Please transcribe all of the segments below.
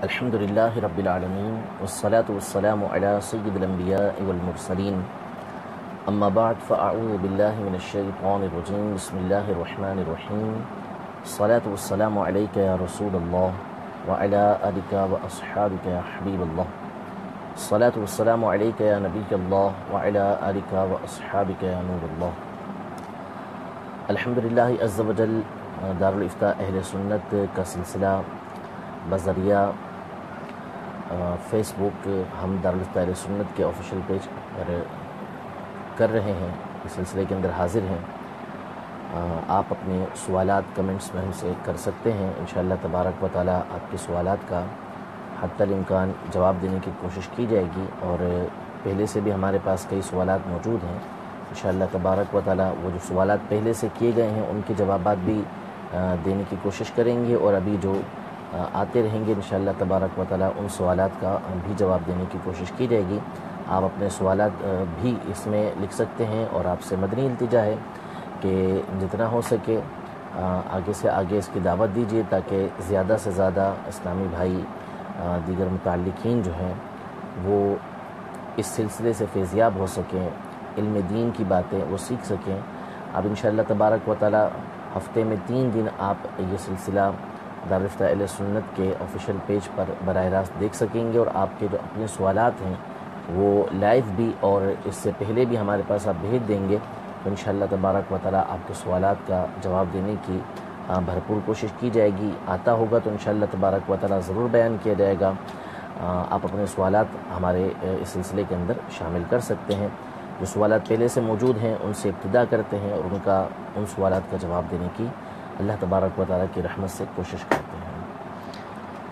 الحمد لله رب العالمين والصلاة والسلام على سيد الأنبياء والمرسلين أما بعد فأعوذ بالله من الشيطان الرجيم بسم الله الرحمن الرحيم الصلاة والسلام عليك يا رسول الله وعلى آلك وأصحابك يا حبيب الله الصلاة والسلام عليك يا نبي الله وعلى آلك وأصحابك يا نور الله الحمد لله عز وجل دارالفتاء اہل سنت کا سلسلہ بذریعہ فیس بک ہم دارالفتاء اہل سنت کے آفیشیل پیج پر کر رہے ہیں، اس سلسلے کے اندر حاضر ہیں۔ آپ اپنے سوالات کمنٹس میں ہم سے کر سکتے ہیں، انشاءاللہ تبارک و تعالی آپ کے سوالات کا حتی الامکان جواب دینے کی کوشش کی جائے گی، اور پہلے سے بھی ہمارے پاس کئی سوالات موجود ہیں، انشاءاللہ تبارک و تعالی وہ جو سوالات پہلے سے کیے گئے ہیں ان کے جوابات بھی دینے کی کوشش کریں گے، اور ابھی جو آتے رہیں گے انشاءاللہ تبارک و تعالی ان سوالات کا بھی جواب دینے کی کوشش کی جائے گی۔ آپ اپنے سوالات بھی اس میں لکھ سکتے ہیں، اور آپ سے مدنی التجا ہے کہ جتنا ہو سکے آگے سے آگے اس کی دعوت دیجیے، تاکہ زیادہ سے زیادہ اسلامی بھائی دیگر متعلقین جو ہیں وہ اس سلسلے سے فیضیاب ہو سکیں، علم دین کی باتیں وہ سیکھ سکیں۔ اب انشاءاللہ تبارک و تعالی ہفتے میں 3 دن آپ یہ سلسلہ دارالفتاء اہل سنت کے آفیشیل پیج پر براہ راست دیکھ سکیں گے، اور آپ کے جو اپنے سوالات ہیں وہ لائیو بھی اور اس سے پہلے بھی ہمارے پاس آپ بھیج دیں گے، تو انشاءاللہ تبارک و تعالی آپ کے سوالات کا جواب دینے کی بھرپور کوشش کی جائے گی۔ آتا ہوگا تو انشاءاللہ تبارک و تعالی ضرور بیان کیا جائے گا۔ آپ اپنے سوالات ہمارے اس سلسلے کے اندر شامل کر سکتے ہیں۔ جو سوالات پہلے سے موجود ہیں ان سے ابتدا کرتے ہیں، اور ان سوالات کا جواب دینے کی اللہ تبارک و تعالی کی رحمت سے کوشش کرتے ہیں۔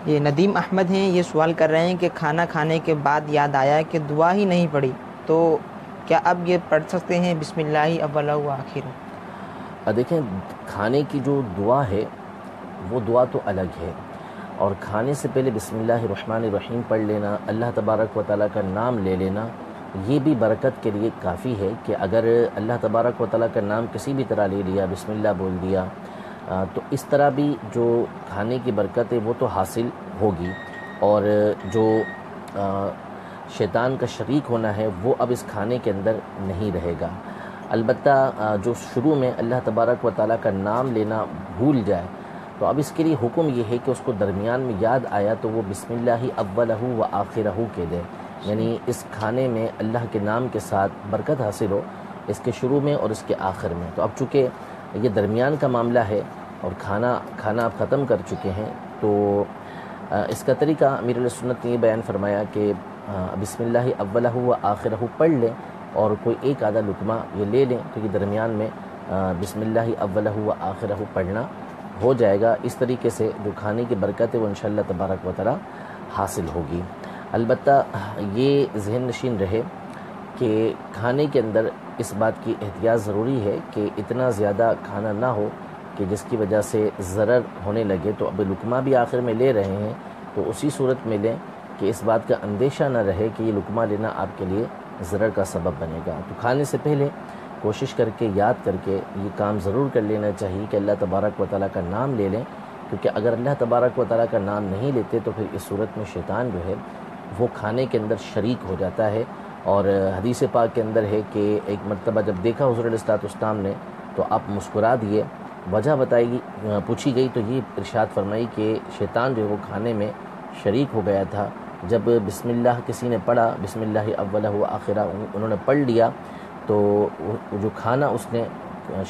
یہ ندیم احمد ہیں، یہ سوال کر رہے ہیں کہ کھانا کھانے کے بعد یاد آیا کہ دعا ہی نہیں پڑھی، تو کیا اب یہ پڑھ سکتے ہیں بسم اللہ اولہ و آخر؟ دیکھیں، کھانے کی جو دعا ہے وہ دعا تو الگ ہے، اور کھانے سے پہلے بسم اللہ الرحمن الرحیم پڑھ لینا، اللہ تبارک و تعالیٰ کا نام لے لینا، یہ بھی برکت کے لیے کافی ہے کہ اگر اللہ تبارک و تعالیٰ کا نام کسی بھی طرح لے لیا، بسم اللہ بول دیا، تو اس طرح بھی جو کھانے کی برکت ہے وہ تو حاصل ہوگی، اور جو شیطان کا شریک ہونا ہے وہ اب اس کھانے کے اندر نہیں رہے گا۔ البتہ جو شروع میں اللہ تبارک و تعالیٰ کا نام لینا بھول جائے، تو اب اس کے لیے حکم یہ ہے کہ اس کو درمیان میں یاد آیا تو وہ بسم اللہ اولہ و آخرہ کہہ دے، یعنی اس کھانے میں اللہ کے نام کے ساتھ برکت حاصل ہو، اس کے شروع میں اور اس کے آخر میں۔ تو اب چونکہ یہ درمیان کا معاملہ ہے اور کھانا آپ ختم کر چکے ہیں، تو اس کا طریقہ امیر علیہ سنت نے یہ بیان فرمایا کہ بسم اللہ اولہ و آخرہ پڑھ لیں، اور کوئی ایک آدھا لقمہ یہ لے لیں، کیونکہ درمیان میں بسم اللہ اولہ و آخرہ پڑھنا ہو جائے گا۔ اس طریقے سے جو کھانے کی برکت ہے وہ انشاءاللہ تبارک و تعالی حاصل ہوگی۔ البتہ یہ ذہن نشین رہے کہ کھانے کے اندر اس بات کی احتیاط ضروری ہے کہ اتنا زیادہ کھانا نہ ہو کہ جس کی وجہ سے ضرر ہونے لگے، تو اب لقمہ بھی آخر میں لے رہے ہیں تو اسی صورت میں لیں کہ اس بات کا اندیشہ نہ رہے کہ یہ لقمہ لینا آپ کے لیے ضرر کا سبب بنے گا۔ تو کھانے سے پہلے کوشش کر کے یاد کر کے یہ کام ضرور کر لینا چاہیے کہ اللہ تبارک و تعالیٰ کا نام لے لیں، کیونکہ اگر اللہ تبارک و تعالیٰ کا نام نہیں لیتے تو پھر اس صورت میں شیطان جو ہے وہ کھانے کے اندر شریک ہو جاتا ہے۔ اور حدیث پاک کے اندر ہے کہ ایک مرتبہ جب دیکھا حضور علیہ الصلوۃ نے تو آپ مسکرا دیے، وجہ پوچھی گئی تو یہ ارشاد فرمائی کہ شیطان جو ہے وہ کھانے میں شریک ہو گیا تھا۔ جب بسم اللہ کسی نے پڑھا، بسم اللہ اولہ و آخرہ انہوں نے پڑھ لیا، تو جو کھانا اس نے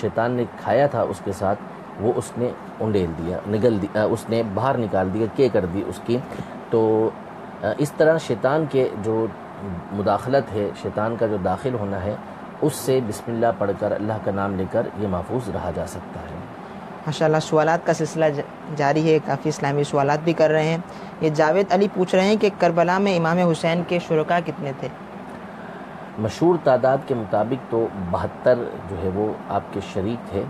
شیطان نے کھایا تھا اس کے ساتھ وہ اس نے انڈیل دیا، اس نے باہر نکال دیا، کر دی اس کی۔ تو اس طرح شیطان کے جو مداخلت ہے، شیطان کا جو داخل ہونا ہے، اس سے بسم اللہ پڑھ کر اللہ کا نام لے کر یہ محفوظ رہا جا سکتا ہے۔ ماشاءاللہ سوالات کا سلسلہ جاری ہے، کافی اسلامی سوالات بھی کر رہے ہیں۔ یہ جاوید علی پوچھ رہے ہیں کہ کربلا میں امام حسین کے شرکاء کتنے تھے؟ مشہور تعداد کے مطابق تو 72 جو ہے وہ آپ کے شریک تھے،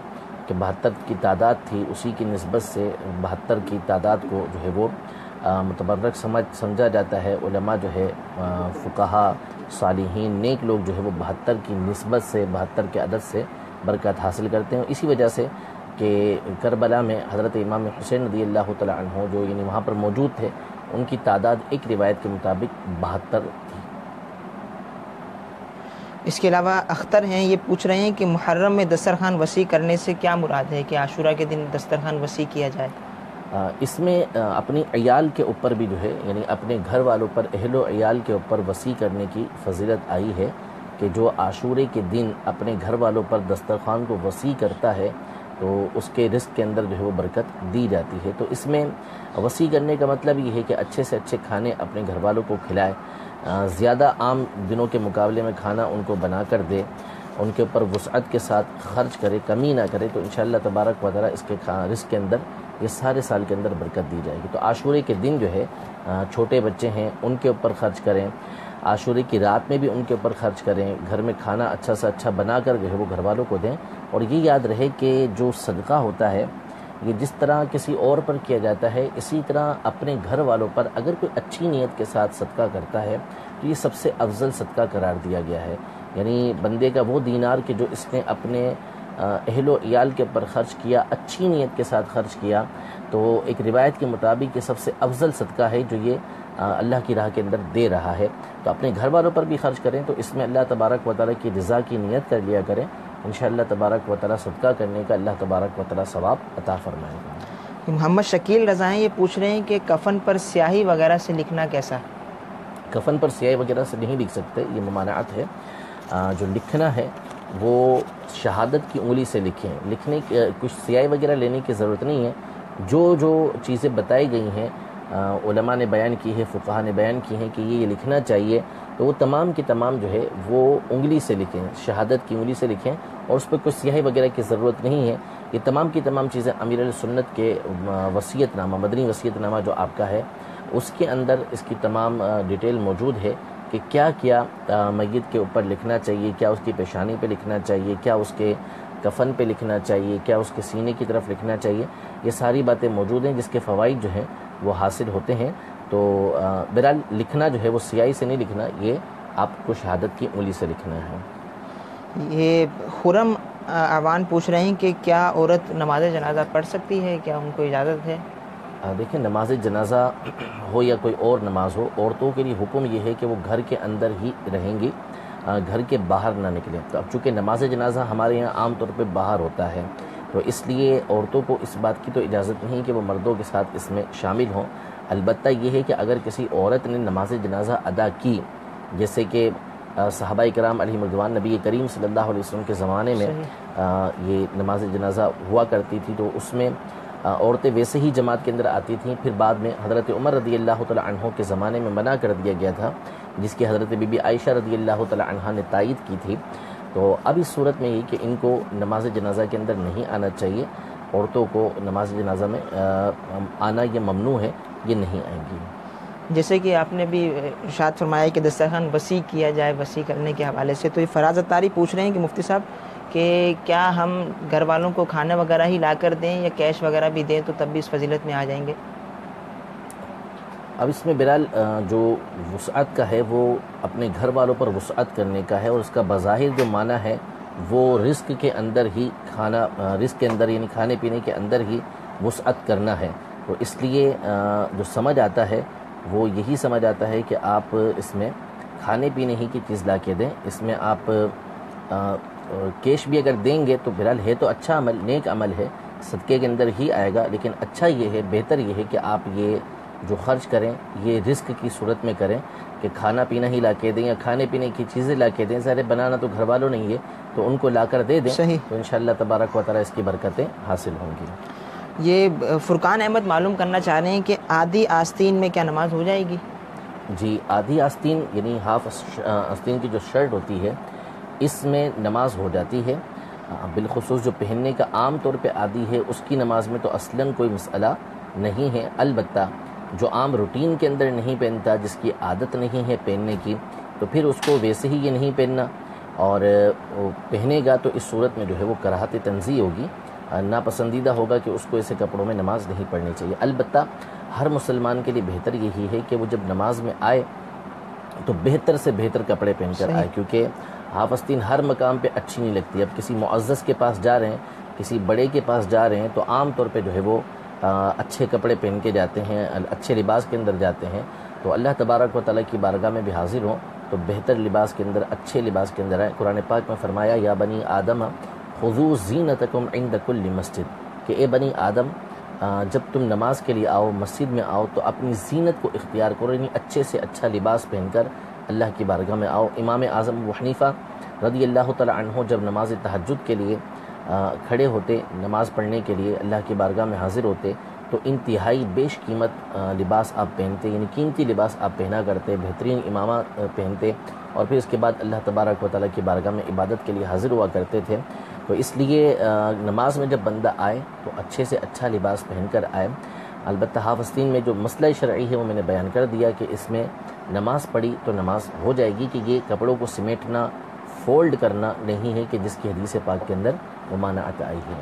کہ 72 کی تعداد تھی، اسی کی نسبت سے 72 کی تعداد کو جو ہے وہ متبرک سمجھا جاتا ہے۔ علماء جو ہے فقہا صالحین نیک لوگ جو ہے وہ 72 کی نسبت سے، 72 کے عدد سے برکت حاصل کرتے ہیں، اسی وجہ سے کہ کربلا میں حضرت امام حسین رضی اللہ تعالیٰ عنہ جو یعنی وہاں پر موجود تھے، ان کی تعداد ایک روایت کے مطابق 72 تھی۔ اس کے علاوہ اختر ہیں، یہ پوچھ رہے ہیں کہ محرم میں دسترخوان وسیع کرنے سے کیا مراد ہے کہ عاشورہ کے دن دسترخوان وسیع کیا جائے؟ اس میں اپنی عیال کے اوپر بھی جو ہے یعنی اپنے گھر والوں پر، اہل و عیال کے اوپر وسیع کرنے کی فضیلت آئی ہے کہ جو عاشورے کے دن اپنے گھر والوں پر دسترخوان کو وسیع کرتا ہے تو اس کے رزق کے اندر جو ہے وہ برکت دی جاتی ہے۔ تو اس میں وسیع کرنے کا مطلب یہ ہے کہ اچھے سے اچھے کھانے اپنے گھر والوں کو کھلائے، زیادہ عام دنوں کے مقابلے میں کھانا ان کو بنا کر دے، ان کے اوپر وسعت کے ساتھ خرچ کرے، کمی نہ کرے، تو انشاءاللہ تبارک و تعالیٰ اس کے رزق کے اندر یہ سارے سال کے اندر برکت دی جائے گی۔ تو عاشورے کے دن جو ہے چھوٹے بچے ہیں ان کے اوپر خرچ کریں، عاشورے کی رات میں بھی ان کے اوپر خرچ کریں، گھر میں کھانا اچھا سے اچھا بنا کر جو ہے وہ گھر والوں کو دیں، اور یہ یاد رہے کہ جو صدقہ ہوتا ہے یہ جس طرح کسی اور پر کیا جاتا ہے، اسی طرح اپنے گھر والوں پر اگر کوئی اچھی نیت کے ساتھ صدقہ کرتا ہے تو یہ سب سے افضل صدقہ قرار دیا گیا ہے۔ یعنی بندے کا وہ دینار کہ جو اس نے اپنے اہل و عیال کے اوپر خرچ کیا، اچھی نیت کے ساتھ خرچ کیا، تو ایک روایت کے مطابق یہ سب سے افضل صدقہ ہے جو یہ اللہ کی راہ کے اندر دے رہا ہے۔ تو اپنے گھر والوں پر بھی خرچ کریں تو اس میں اللہ تبارک و تعالیٰ کی رضا کی نیت کر لیا کریں، انشاءاللہ تبارک و تعالیٰ صدقہ کرنے کا اللہ تبارک و تعالیٰ ثواب عطا فرمائے گا۔ محمد شکیل رضا ہیں، یہ پوچھ رہے ہیں کہ کفن پر سیاہی وغیرہ سے لکھنا کیسا؟ کفن پر سیاہی وغیرہ سے نہیں لکھ سکتے، یہ ممانعت ہے۔ جو لکھنا ہے وہ شہادت کی انگلی سے لکھیں، لکھنے کچھ سیاہی وغیرہ لینے کی ضرورت نہیں ہے۔ جو چیزیں بتائی گئی ہیں، علماء نے بیان کی ہے، فقہاء نے بیان کی ہیں کہ یہ لکھنا چاہیے، تو وہ تمام کی تمام جو ہے وہ انگلی سے لکھیں، شہادت کی انگلی سے لکھیں، اور اس پہ کوئی سیاہی وغیرہ کی ضرورت نہیں ہے۔ یہ تمام کی تمام چیزیں امیر السنت کے وصیت نامہ، مدنی وصیت نامہ جو آپ کا ہے، اس کے اندر اس کی تمام ڈیٹیل موجود ہے کہ کیا کیا میت کے اوپر لکھنا چاہیے، کیا اس کی پیشانی پہ لکھنا چاہیے، کیا اس کے کفن پہ لکھنا چاہیے، کیا اس کے سینے کی طرف لکھنا چاہیے، یہ ساری باتیں موجود ہیں جس کے فوائد جو ہیں وہ حاصل ہوتے ہیں۔ تو بہرحال لکھنا جو ہے وہ سیاہی سے نہیں لکھنا، یہ آپ کو شہادت کی انگلی سے لکھنا ہے۔ یہ خرم اعوان پوچھ رہے ہیں کہ کیا عورت نماز جنازہ پڑھ سکتی ہے، کیا ان کو اجازت ہے؟ دیکھیں، نماز جنازہ ہو یا کوئی اور نماز ہو، عورتوں کے لیے حکم یہ ہے کہ وہ گھر کے اندر ہی رہیں گی، گھر کے باہر نہ نکلیں۔ تو اب چونکہ نماز جنازہ ہمارے یہاں عام طور پہ باہر ہوتا ہے، تو اس لیے عورتوں کو اس بات کی تو اجازت نہیں کہ وہ مردوں کے ساتھ اس میں شامل ہوں۔ البتہ یہ ہے کہ اگر کسی عورت نے نماز جنازہ ادا کی، جیسے کہ صحابہ کرام علیہم رضوان، نبی کریم صلی اللہ علیہ وسلم کے زمانے میں یہ نماز جنازہ ہوا کرتی تھی، تو اس میں عورتیں ویسے ہی جماعت کے اندر آتی تھیں۔ پھر بعد میں حضرت عمر رضی اللہ تعالی عنہ کے زمانے میں منع کر دیا گیا تھا، جس کی حضرت بی بی عائشہ رضی اللہ تعالی عنہ نے تائید کی تھی۔ تو اب اس صورت میں یہ کہ ان کو نماز جنازہ کے اندر نہیں آنا چاہیے، عورتوں کو نماز جنازہ میں آنا یہ ممنوع ہے، یہ نہیں آئیں گی۔ جیسے کہ آپ نے بھی ارشاد فرمایا کہ دسترخوان وسیع کیا جائے، وسیع کرنے کے حوالے سے، تو یہ فراز اتاری پوچھ رہے ہیں کہ مفتی صاحب کہ کیا ہم گھر والوں کو کھانا وغیرہ ہی لا کر دیں یا کیش وغیرہ بھی دیں تو تب بھی اس فضیلت میں آ جائیں گے؟ اب اس میں بہرحال جو وسعت کا ہے وہ اپنے گھر والوں پر وسعت کرنے کا ہے، اور اس کا بظاہر جو معنی ہے وہ رزق کے اندر ہی کھانا، رزق کے اندر یعنی کھانے پینے کے اندر ہی وسعت کرنا ہے۔ تو اس لیے جو سمجھ آتا ہے وہ یہی سمجھ آتا ہے کہ آپ اس میں کھانے پینے ہی کی چیز لا کے دیں۔ اس میں آپ کیش بھی اگر دیں گے تو بہرحال ہے تو اچھا عمل، نیک عمل ہے، صدقے کے اندر ہی آئے گا، لیکن اچھا یہ ہے، بہتر یہ ہے کہ آپ یہ جو خرچ کریں یہ رزق کی صورت میں کریں کہ کھانا پینا ہی لا کے دیں یا کھانے پینے کی چیزیں لا کے دیں۔ ظاہر بنانا تو گھر والوں نہیں ہے، تو ان کو لا کر دے دیں، تو انشاءاللہ تبارک و تعالیٰ اس کی برکتیں حاصل ہوں گی۔ یہ فرقان احمد معلوم کرنا چاہ رہے ہیں کہ آدھی آستین میں کیا نماز ہو جائے گی؟ جی، آدھی آستین یعنی ہاف آستین کی جو شرٹ ہوتی ہے اس میں نماز ہو جاتی ہے، بالخصوص جو پہننے کا عام طور پہ عادی ہے اس کی نماز میں تو اصلاً کوئی مسئلہ نہیں ہے۔ البتہ جو عام روٹین کے اندر نہیں پہنتا، جس کی عادت نہیں ہے پہننے کی، تو پھر اس کو ویسے ہی یہ نہیں پہننا، اور پہنے گا تو اس صورت میں جو ہے وہ کراہت تنزیہ ہوگی، ناپسندیدہ ہوگا کہ اس کو ایسے کپڑوں میں نماز نہیں پڑھنی چاہیے۔ البتہ ہر مسلمان کے لیے بہتر یہی ہے کہ وہ جب نماز میں آئے تو بہتر سے بہتر کپڑے پہن کر آئے، کیونکہ ہاف آستین ہر مقام پہ اچھی نہیں لگتی۔ اب کسی معزز کے پاس جا رہے ہیں، کسی بڑے کے پاس جا رہے ہیں تو عام طور پہ جو ہے وہ اچھے کپڑے پہن کے جاتے ہیں، اچھے لباس کے اندر جاتے ہیں، تو اللہ تبارک و تعالیٰ کی بارگاہ میں بھی حاضر ہوں تو بہتر لباس کے اندر، اچھے لباس کے اندر آئے۔ قرآن پاک میں فرمایا یا بنی آدم خذوا زینتکم عند کل مسجد، کہ اے بنی آدم جب تم نماز کے لیے آؤ، مسجد میں آؤ تو اپنی زینت کو اختیار کرو، یعنی اچھے سے اچھا لباس پہن کر اللہ کی بارگاہ میں آؤ۔ امام اعظم ابو حنیفہ رضی اللہ تعالی عنہ جب نماز تہجد کے لیے کھڑے ہوتے، نماز پڑھنے کے لیے اللہ کی بارگاہ میں حاضر ہوتے تو انتہائی بیش قیمت لباس آپ پہنتے، یعنی قیمتی لباس آپ پہنا کرتے، بہترین امامہ پہنتے، اور پھر اس کے بعد اللہ تبارک و تعالیٰ کی بارگاہ میں عبادت کے لیے حاضر ہوا کرتے تھے۔ تو اس لیے نماز میں جب بندہ آئے تو اچھے سے اچھا لباس پہن کر آئے۔ البتہ حافظین میں جو مسئلہ شرعی ہے وہ میں نے بیان کر دیا کہ اس میں نماز پڑھی تو نماز ہو جائے گی، کہ یہ کپڑوں کو سمیٹنا، فولڈ کرنا نہیں ہے، کہ جس کی حدیث پاک کے اندر ممانعت آئی ہے۔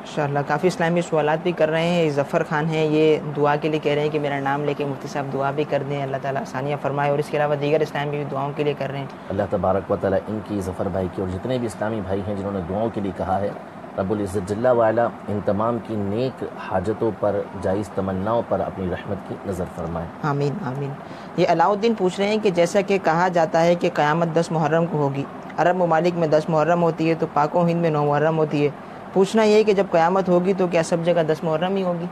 انشاءاللہ کافی اسلامی سوالات بھی کر رہے ہیں۔ ظفر خان ہیں، یہ دعا کے لیے کہہ رہے ہیں کہ میرا نام لے کے مفتی صاحب دعا بھی کر دیں، اللہ تعالیٰ آسانیاں فرمائے، اور اس کے علاوہ دیگر اسلامی بھی دعاؤں کے لیے کر رہے ہیں۔ اللہ تبارک و تعالیٰ ان کی، ظفر بھائی کی، اور جتنے بھی اسلامی بھائی ہیں جنہوں نے دعاؤں کے لیے کہا ہے، رب العزت جل وعلا ان تمام کی نیک حاجتوں پر، جائز تمناؤں پر اپنی رحمت کی نظر فرمائے۔ آمین آمین۔ یہ علاؤ الدین پوچھ رہے ہیں کہ جیسا کہ کہا جاتا ہے کہ قیامت 10 محرم کو ہوگی، عرب ممالک میں 10 محرم ہوتی ہے تو پاک و ہند میں 9 محرم ہوتی ہے، پوچھنا یہ ہے کہ جب قیامت ہوگی تو کیا سب جگہ 10 محرم ہی ہوگی؟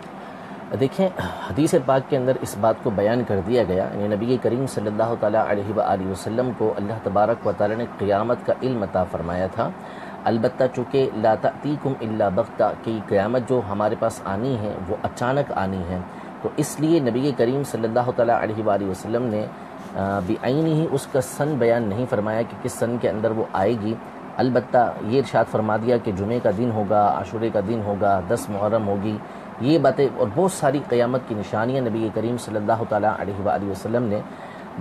دیکھیں حدیث پاک کے اندر اس بات کو بیان کر دیا گیا، یعنی نبی کریم صلی اللہ تعالیٰ علیہ وآلہ وسلم کو اللہ تبارک و تعالیٰ نے قیامت کا علم عطا فرمایا تھا، البتہ چونکہ لا تأتیکم الا بغتہ، کہ قیامت جو ہمارے پاس آنی ہے وہ اچانک آنی ہے، تو اس لیے نبی کریم صلی اللہ تعالیٰ علیہ وآلہ وسلم نے بعینہ ہی اس کا سن بیان نہیں فرمایا کہ کس سن کے اندر وہ آئے گی، البتہ یہ ارشاد فرما دیا کہ جمعے کا دن ہوگا، عاشورے کا دن ہوگا، 10 محرم ہوگی، یہ باتیں اور بہت ساری قیامت کی نشانیاں نبی کریم صلی اللہ تعالیٰ علیہ وآلہ وسلم نے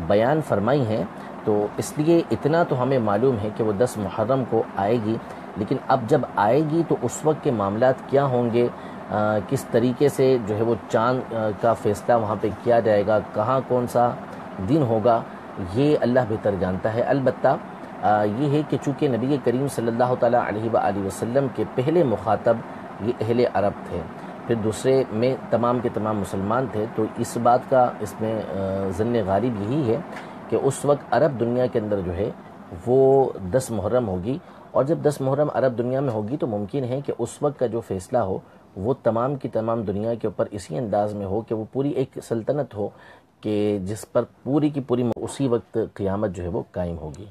بیان فرمائی ہیں، تو اس لیے اتنا تو ہمیں معلوم ہے کہ وہ 10 محرم کو آئے گی، لیکن اب جب آئے گی تو اس وقت کے معاملات کیا ہوں گے، کس طریقے سے جو ہے وہ چاند کا فیصلہ وہاں پہ کیا جائے گا، کہاں کون سا دن ہوگا، یہ اللہ بہتر جانتا ہے۔ البتہ یہ ہے کہ چونکہ نبی کریم صلی اللہ تعالیٰ علیہ وآلہ وسلم کے پہلے مخاطب یہ اہل عرب تھے، پھر دوسرے میں تمام کے تمام مسلمان تھے، تو اس بات کا اس میں ظن غالب یہی ہے کہ اس وقت عرب دنیا کے اندر جو ہے وہ 10 محرم ہوگی، اور جب 10 محرم عرب دنیا میں ہوگی تو ممکن ہے کہ اس وقت کا جو فیصلہ ہو وہ تمام کی تمام دنیا کے اوپر اسی انداز میں ہو کہ وہ پوری ایک سلطنت ہو کہ جس پر پوری کی پوری اسی وقت قیامت جو ہے وہ قائم ہوگی۔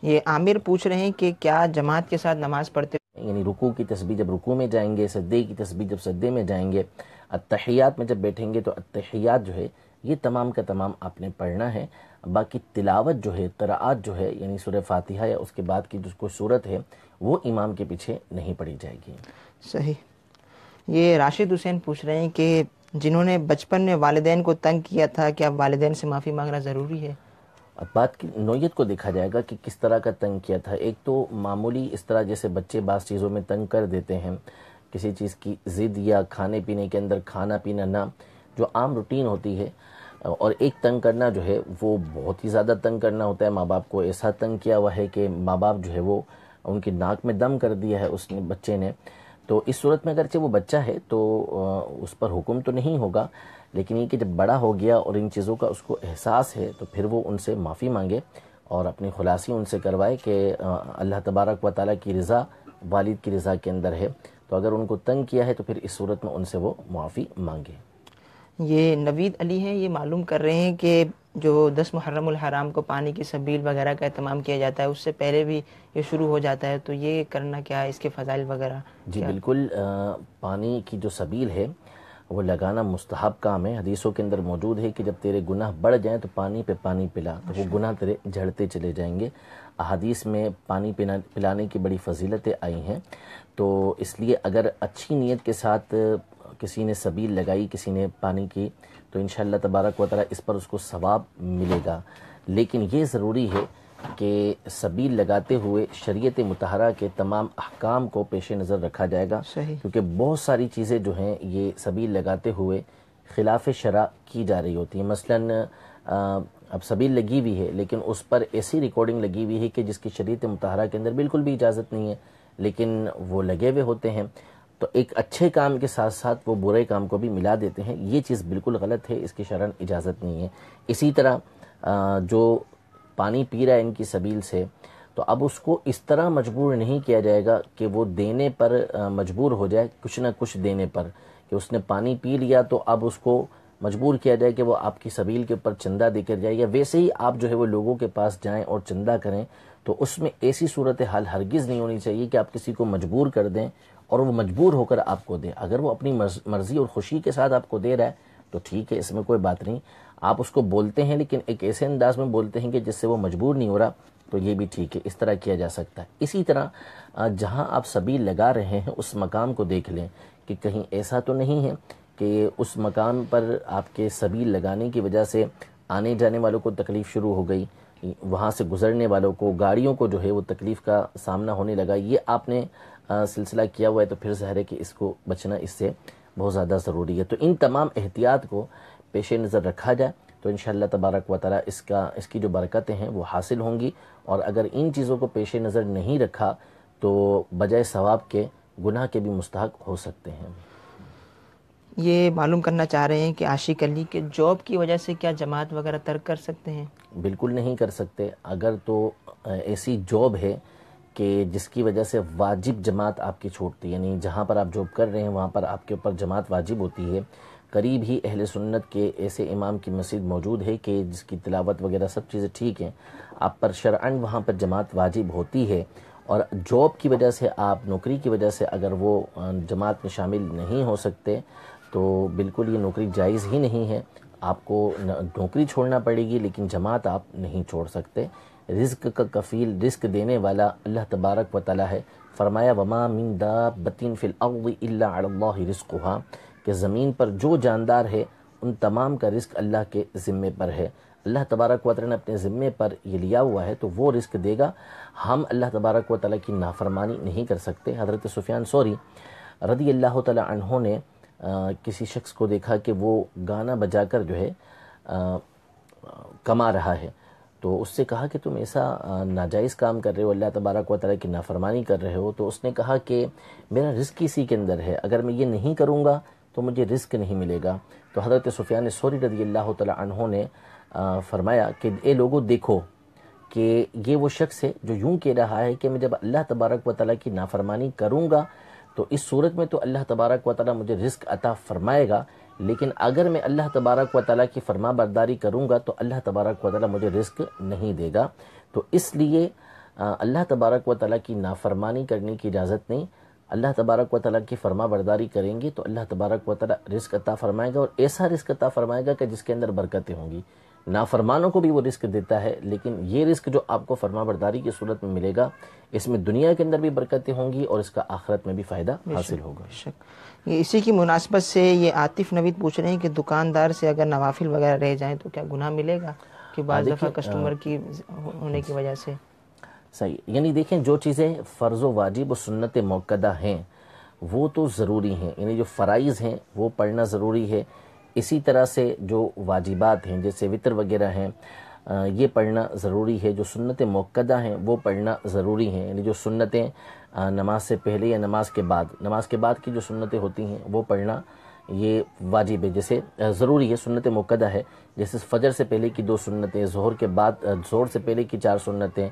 یہ عامر پوچھ رہے ہیں کہ کیا جماعت کے ساتھ نماز پڑھتے، یعنی رکوع کی تسبیح جب رکوع میں جائیں گے، سجدے کی تسبیح جب سجدے میں جائیں گے، التحیات میں جب بیٹھیں گے تو التحیات جو ہے یہ تمام کا تمام آپ نے پڑھنا ہے، باقی تلاوت جو ہے، قراءات جو ہے، یعنی سورہ فاتحہ یا اس کے بعد کی جو کوئی سورت ہے وہ امام کے پیچھے نہیں پڑھی جائے گی۔ صحیح۔ یہ راشد حسین پوچھ رہے ہیں کہ جنہوں نے بچپن میں والدین کو تنگ کیا تھا، کیا والدین سے معافی مانگنا ضروری ہے؟ اب بات کی نوعیت کو دیکھا جائے گا کہ کس طرح کا تنگ کیا تھا۔ ایک تو معمولی اس طرح جیسے بچے بعض چیزوں میں تنگ کر دیتے ہیں، کسی چیز کی ضد یا کھانے پینے کے اندر کھانا پینا نہ، جو عام روٹین ہوتی ہے، اور ایک تنگ کرنا جو ہے وہ بہت ہی زیادہ تنگ کرنا ہوتا ہے۔ ماں باپ کو ایسا تنگ کیا ہوا ہے کہ ماں باپ جو ہے وہ ان کی ناک میں دم کر دیا ہے اس نے، بچے نے، تو اس صورت میں اگرچہ وہ بچہ ہے تو اس پر حکم تو نہیں ہوگا، لیکن یہ کہ جب بڑا ہو گیا اور ان چیزوں کا اس کو احساس ہے تو پھر وہ ان سے معافی مانگے اور اپنی خلاصی ان سے کروائے کہ اللہ تبارک و تعالیٰ کی رضا والد کی رضا کے اندر ہے، تو اگر ان کو تنگ کیا ہے تو پھر اس صورت میں ان سے وہ معافی مانگے۔ یہ نوید علی ہیں، یہ معلوم کر رہے ہیں کہ جو 10 محرم الحرام کو پانی کی سبیل وغیرہ کا اہتمام کیا جاتا ہے، اس سے پہلے بھی یہ شروع ہو جاتا ہے، تو یہ کرنا کیا ہے، اس کے فضائل وغیرہ؟ جی بالکل، پانی کی جو سبیل ہے وہ لگانا مستحب کام ہے۔ حدیثوں کے اندر موجود ہے کہ جب تیرے گناہ بڑھ جائیں تو پانی پہ پانی پلا، تو وہ گناہ تیرے جھڑتے چلے جائیں گے۔ احادیث میں پانی پلانے کی بڑی فضیلتیں آئی ہیں، تو اس لیے اگر اچھی نیت کے ساتھ کسی نے سبیل لگائی، کسی نے پانی کی، تو انشاءاللہ تبارک و تعالیٰ اس پر اس کو ثواب ملے گا، لیکن یہ ضروری ہے کہ سبیل لگاتے ہوئے شریعت مطہرہ کے تمام احکام کو پیش نظر رکھا جائے گا، کیونکہ بہت ساری چیزیں جو ہیں یہ سبیل لگاتے ہوئے خلاف شرع کی جا رہی ہوتی ہیں۔ مثلاً اب سبیل لگی ہوئی ہے لیکن اس پر ایسی ریکارڈنگ لگی ہوئی ہے کہ جس کی شریعت مطہرہ کے اندر بالکل بھی اجازت نہیں ہے، لیکن وہ لگے ہوئے ہوتے ہیں۔ تو ایک اچھے کام کے ساتھ ساتھ وہ برے کام کو بھی ملا دیتے ہیں. یہ چیز بالکل غلط ہے، اس کی شرعاً اجازت نہیں ہے. اسی طرح جو پانی پی رہا ہے ان کی سبیل سے، تو اب اس کو اس طرح مجبور نہیں کیا جائے گا کہ وہ دینے پر مجبور ہو جائے، کچھ نہ کچھ دینے پر، کہ اس نے پانی پی لیا تو اب اس کو مجبور کیا جائے کہ وہ آپ کی سبیل کے اوپر چندہ دے کر جائے، یا ویسے ہی آپ جو ہے وہ لوگوں کے پاس جائیں اور چندہ کریں. تو اس میں ایسی صورتحال ہرگز نہیں ہونی چاہیے کہ آپ کسی کو مجبور کر دیں اور وہ مجبور ہو کر آپ کو دے. اگر وہ اپنی مرضی اور خوشی کے ساتھ آپ کو دے رہا ہے تو ٹھیک ہے، اس میں کوئی بات نہیں. آپ اس کو بولتے ہیں لیکن ایک ایسے انداز میں بولتے ہیں کہ جس سے وہ مجبور نہیں ہو رہا، تو یہ بھی ٹھیک ہے، اس طرح کیا جا سکتا ہے. اسی طرح جہاں آپ سبیل لگا رہے ہیں اس مقام کو دیکھ لیں کہ کہیں ایسا تو نہیں ہے کہ اس مقام پر آپ کے سبیل لگانے کی وجہ سے آنے جانے والوں کو تکلیف شروع ہو گئی، وہاں سے گزرنے والوں کو، گاڑیوں کو جو ہے وہ تکلیف کا سامنا ہونے لگا. یہ آپ نے سلسلہ کیا ہوا ہے تو پھر ظاہر ہے کہ اس کو بچنا اس سے بہت زیادہ ضروری ہے. تو ان تمام احتیاط کو پیش نظر رکھا جائے تو انشاءاللہ تبارک و تعالی اس کی جو برکتیں ہیں وہ حاصل ہوں گی. اور اگر ان چیزوں کو پیش نظر نہیں رکھا تو بجائے ثواب کے گناہ کے بھی مستحق ہو سکتے ہیں. یہ معلوم کرنا چاہ رہے ہیں کہ عاشق علی کے جاب کی وجہ سے کیا جماعت وغیرہ ترک کر سکتے ہیں؟ بالکل نہیں کر سکتے. اگر تو ایسی جاب ہے کہ جس کی وجہ سے واجب جماعت آپ کی چھوٹتی ہے، یعنی جہاں پر آپ جاب کر رہے ہیں وہاں پر آپ کے اوپر جماعت واجب ہوتی ہے، قریب ہی اہل سنت کے ایسے امام کی مسجد موجود ہے کہ جس کی تلاوت وغیرہ سب چیزیں ٹھیک ہیں، آپ پر شرعاً وہاں پر جماعت واجب ہوتی ہے، اور جاب کی وجہ سے، آپ نوکری کی وجہ سے اگر وہ جماعت میں شامل نہیں ہو سکتے تو بالکل یہ نوکری جائز ہی نہیں ہے. آپ کو نوکری چھوڑنا پڑے گی لیکن جماعت آپ نہیں چھوڑ سکتے. رزق کا کفیل، رزق دینے والا اللہ تبارک و تعالی ہے. فرمایا وما من دابۃ فی الارض الا علی اللہ رزقها، کہ زمین پر جو جاندار ہے ان تمام کا رزق اللہ کے ذمے پر ہے. اللہ تبارک و تعالی نے اپنے ذمے پر یہ لیا ہوا ہے تو وہ رزق دے گا. ہم اللہ تبارک و تعالی کی نافرمانی نہیں کر سکتے. حضرت سفیان ثوری رضی اللہ تعالی عنہ نے کسی شخص کو دیکھا کہ وہ گانا بجا کر جو ہے کما رہا ہے، تو اس سے کہا کہ تم ایسا ناجائز کام کر رہے ہو، اللہ تبارک و تعالی کی نافرمانی کر رہے ہو. تو اس نے کہا کہ میرا رزق اسی کے اندر ہے، اگر میں یہ نہیں کروں گا تو مجھے رزق نہیں ملے گا. تو حضرت سفیان ثوری رضی اللہ تعالی عنہ نے فرمایا کہ اے لوگو دیکھو کہ یہ وہ شخص ہے جو یوں کہہ رہا ہے کہ میں جب اللہ تبارک و تعالی کی نافرمانی کروں گا تو اس صورت میں تو اللہ تبارک و تعالی مجھے رزق عطا فرمائے گا، لیکن اگر میں اللہ تبارک و تعالی کی فرما برداری کروں گا تو اللہ تبارک و تعالی مجھے رزق نہیں دے گا. تو اس لیے اللہ تبارک و تعالی کی نافرمانی کرنے کی اجازت نہیں. اللہ تبارک و تعالی کی فرما برداری کریں گے تو اللہ تبارک و تعالی رزق عطا فرمائے گا، اور ایسا رزق عطا فرمائے گا کہ جس کے اندر برکتیں ہوں گی. نافرمانوں کو بھی وہ رزق دیتا ہے، لیکن یہ رزق جو آپ کو فرما برداری کی صورت میں ملے گا اس میں دنیا کے اندر بھی برکتیں ہوں گی اور اس کا آخرت میں بھی فائدہ حاصل ہوگا. یہ اسی کی مناسبت سے یہ عاطف نوید پوچھ رہے ہیں کہ دکاندار سے اگر نوافل وغیرہ رہ جائیں تو کیا گناہ ملے گا؟ کہ بعض دفعہ کسٹمر کی ہونے کی وجہ سے. صحیح، یعنی دیکھیں جو چیزیں فرض و واجب و سنت موقدہ ہیں وہ تو ضروری ہیں، یعنی جو فرائض ہیں وہ پڑھنا ضروری ہے. اسی طرح سے جو واجبات ہیں جیسے وطر وغیرہ ہیں یہ پڑھنا ضروری ہے. جو سنت موقدہ ہیں وہ پڑھنا ضروری ہیں، یعنی جو سنتیں نماز سے پہلے یا نماز کے بعد کی جو سنتیں ہوتی ہیں وہ پڑھنا یہ واجب ہے، جیسے ضروری ہے، سنت موقدہ ہے. جیسے فجر سے پہلے کی 2 سنتیں، ظہر سے پہلے کی 4 سنتیں،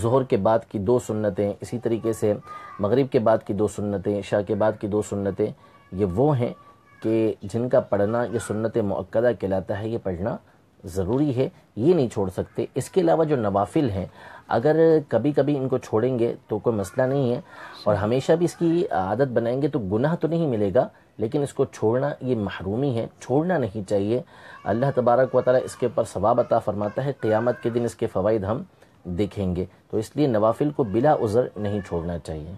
ظہر کے بعد کی 2 سنتیں، اسی طریقے سے مغرب کے بعد کی 2 سنتیں، عشاء کے بعد کی 2 سنتیں، یہ وہ ہیں کہ جن کا پڑھنا یہ سنت موقدہ کہلاتا ہے. یہ پڑھنا ضروری ہے، یہ نہیں چھوڑ سکتے. اس کے علاوہ جو نوافل ہیں اگر کبھی کبھی ان کو چھوڑیں گے تو کوئی مسئلہ نہیں ہے، اور ہمیشہ بھی اس کی عادت بنائیں گے تو گناہ تو نہیں ملے گا، لیکن اس کو چھوڑنا یہ محرومی ہے، چھوڑنا نہیں چاہیے. اللہ تبارک و تعالی اس کے اوپر ثواب عطا فرماتا ہے، قیامت کے دن اس کے فوائد ہم دیکھیں گے. تو اس لیے نوافل کو بلا عذر نہیں چھوڑنا چاہیے.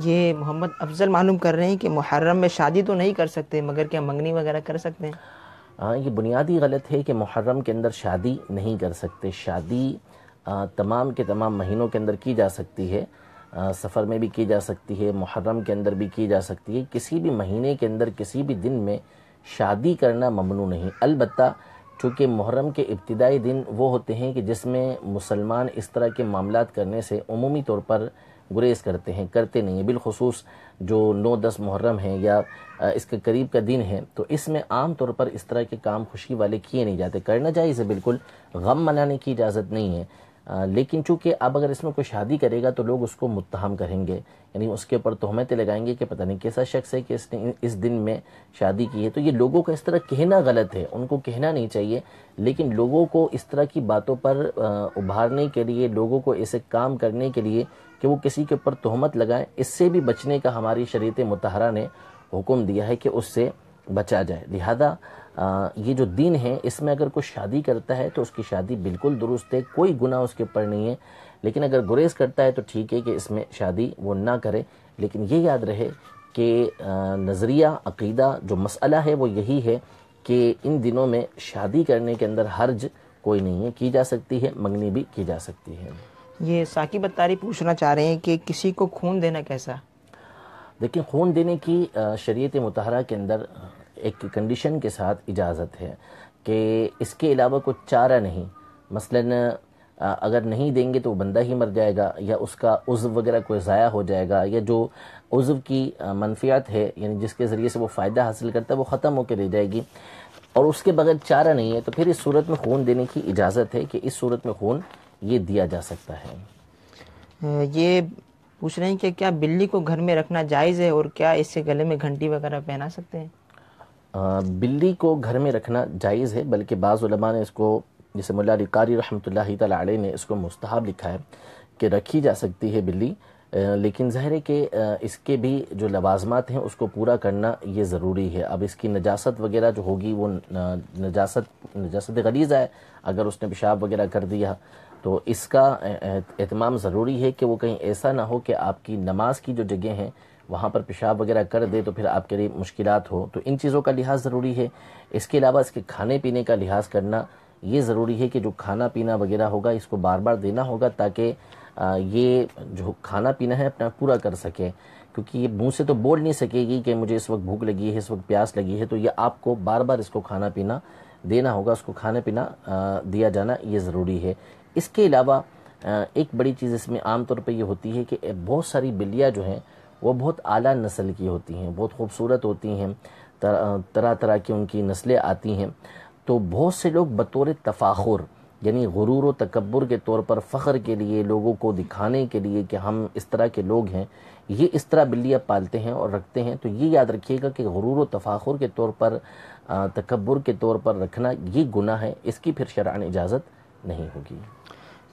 یہ محمد افضل معلوم کر رہے ہیں کہ محرم میں شادی تو نہیں کر سکتے مگر کیا منگنی وغیرہ کر سکتے ہیں؟ یہ بنیادی غلط ہے کہ محرم کے اندر شادی نہیں کر سکتے. شادی تمام کے تمام مہینوں کے اندر کی جا سکتی ہے، سفر میں بھی کی جا سکتی ہے، محرم کے اندر بھی کی جا سکتی ہے. کسی بھی مہینے کے اندر کسی بھی دن میں شادی کرنا ممنوع نہیں. البتہ چونکہ محرم کے ابتدائی دن وہ ہوتے ہیں کہ جس میں مسلمان اس طرح کے معاملات کرنے سے عمومی طور پر گریز کرتے ہیں، کرتے نہیں ہیں. بالخصوص جو 9-10 محرم ہیں یا اس کے قریب کا دن ہے، تو اس میں عام طور پر اس طرح کے کام خوشی والے کیے نہیں جاتے. کرنا جائز ہے بالکل، غم منانے کی اجازت نہیں ہے، لیکن چونکہ اب اگر اس میں کوئی شادی کرے گا تو لوگ اس کو متہم کریں گے، یعنی اس کے اوپر تہمتیں لگائیں گے کہ پتہ نہیں کیسا شخص ہے کہ اس نے اس دن میں شادی کی ہے. تو یہ لوگوں کا اس طرح کہنا غلط ہے، ان کو کہنا نہیں چاہیے، لیکن لوگوں کو اس طرح کی باتوں پر ابھارنے کے لیے، لوگوں کو ایسے کام کرنے کے لیے کہ وہ کسی کے اوپر تہمت لگائیں، اس سے بھی بچنے کا ہماری شریعت مطہرہ نے حکم دیا ہے کہ اس سے بچا جائے. لہذا یہ جو دین ہے اس میں اگر کوئی شادی کرتا ہے تو اس کی شادی بالکل درست ہے، کوئی گناہ اس کے اوپر نہیں ہے، لیکن اگر گریز کرتا ہے تو ٹھیک ہے کہ اس میں شادی وہ نہ کرے. لیکن یہ یاد رہے کہ نظریہ عقیدہ جو مسئلہ ہے وہ یہی ہے کہ ان دنوں میں شادی کرنے کے اندر حرج کوئی نہیں ہے، کی جا سکتی ہے، منگنی بھی کی جا سکتی ہے. یہ ثاقب اتاری پوچھنا چاہ رہے ہیں کہ کسی کو خون دینا کیسا؟ لیکن خون دینے کی شریعت مطہرہ کے اندر ایک کنڈیشن کے ساتھ اجازت ہے کہ اس کے علاوہ کوئی چارہ نہیں. مثلا اگر نہیں دیں گے تو وہ بندہ ہی مر جائے گا، یا اس کا عضو وغیرہ کوئی ضائع ہو جائے گا، یا جو عضو کی منفعت ہے یعنی جس کے ذریعے سے وہ فائدہ حاصل کرتا ہے وہ ختم ہو کے رہ جائے گی، اور اس کے بغیر چارہ نہیں ہے، تو پھر اس صورت میں خون دینے کی اجازت ہے کہ اس صورت میں خون یہ دیا جا سکتا ہے. یہ پوچھ رہے ہیں کہ کیا بلی کو گھر میں رکھنا جائز ہے، اور کیا اس سے گلے میں گھنٹی وغیرہ پہنا سکتے ہیں؟ بلی کو گھر میں رکھنا جائز ہے، بلکہ بعض علماء نے اس کو، جیسے مولا علی قاری رحمۃ اللہ تعالی علیہ نے اس کو مستحب لکھا ہے کہ رکھی جا سکتی ہے بلی، لیکن ظاہر ہے کہ اس کے بھی جو لوازمات ہیں اس کو پورا کرنا یہ ضروری ہے. اب اس کی نجاست وغیرہ جو ہوگی وہ نجاست غلیظہ ہے، اگر اس نے پیشاب وغیرہ کر دیا تو اس کا اہتمام ضروری ہے کہ وہ کہیں ایسا نہ ہو کہ آپ کی نماز کی جو جگہ ہیں وہاں پر پیشاب وغیرہ کر دے تو پھر آپ کے لیے مشکلات ہو. تو ان چیزوں کا لحاظ ضروری ہے. اس کے علاوہ اس کے کھانے پینے کا لحاظ کرنا یہ ضروری ہے کہ جو کھانا پینا وغیرہ ہوگا اس کو بار بار دینا ہوگا تاکہ یہ جو کھانا پینا ہے اپنا پورا کر سکے، کیونکہ یہ منہ سے تو بول نہیں سکے گی کہ مجھے اس وقت بھوک لگی ہے، اس وقت پیاس لگی ہے. تو یہ آپ کو بار بار اس کو کھانا پینا دینا ہوگا، اس کو کھانا پینا دیا جانا یہ ضروری ہے. اس کے علاوہ ایک بڑی چیز اس میں عام طور پہ یہ ہوتی ہے کہ بہت ساری بلیاں جو ہیں وہ بہت اعلیٰ نسل کی ہوتی ہیں، بہت خوبصورت ہوتی ہیں، طرح طرح کی ان کی نسلیں آتی ہیں. تو بہت سے لوگ بطور تفاخر یعنی غرور و تکبر کے طور پر، فخر کے لیے، لوگوں کو دکھانے کے لیے کہ ہم اس طرح کے لوگ ہیں، یہ اس طرح بلیاں پالتے ہیں اور رکھتے ہیں. تو یہ یاد رکھیے گا کہ غرور و تفاخر کے طور پر، تکبر کے طور پر رکھنا یہ گناہ ہے، اس کی پھر شرعاً اجازت نہیں ہوگی.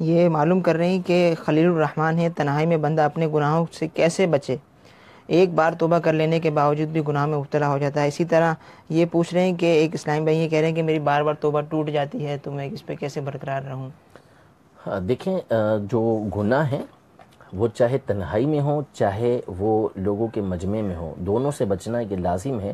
یہ معلوم کر رہے ہیں کہ خلیل الرحمن ہے، تنہائی میں بندہ اپنے گناہوں سے کیسے بچے؟ ایک بار توبہ کر لینے کے باوجود بھی گناہ میں مبتلا ہو جاتا ہے. اسی طرح یہ پوچھ رہے ہیں کہ ایک اسلام بھائی یہ کہہ رہے ہیں کہ میری بار بار توبہ ٹوٹ جاتی ہے، تو میں اس پہ کیسے برقرار رہوں؟ دیکھیں، جو گناہ ہیں وہ چاہے تنہائی میں ہوں چاہے وہ لوگوں کے مجمع میں ہوں، دونوں سے بچنا یہ لازم ہے.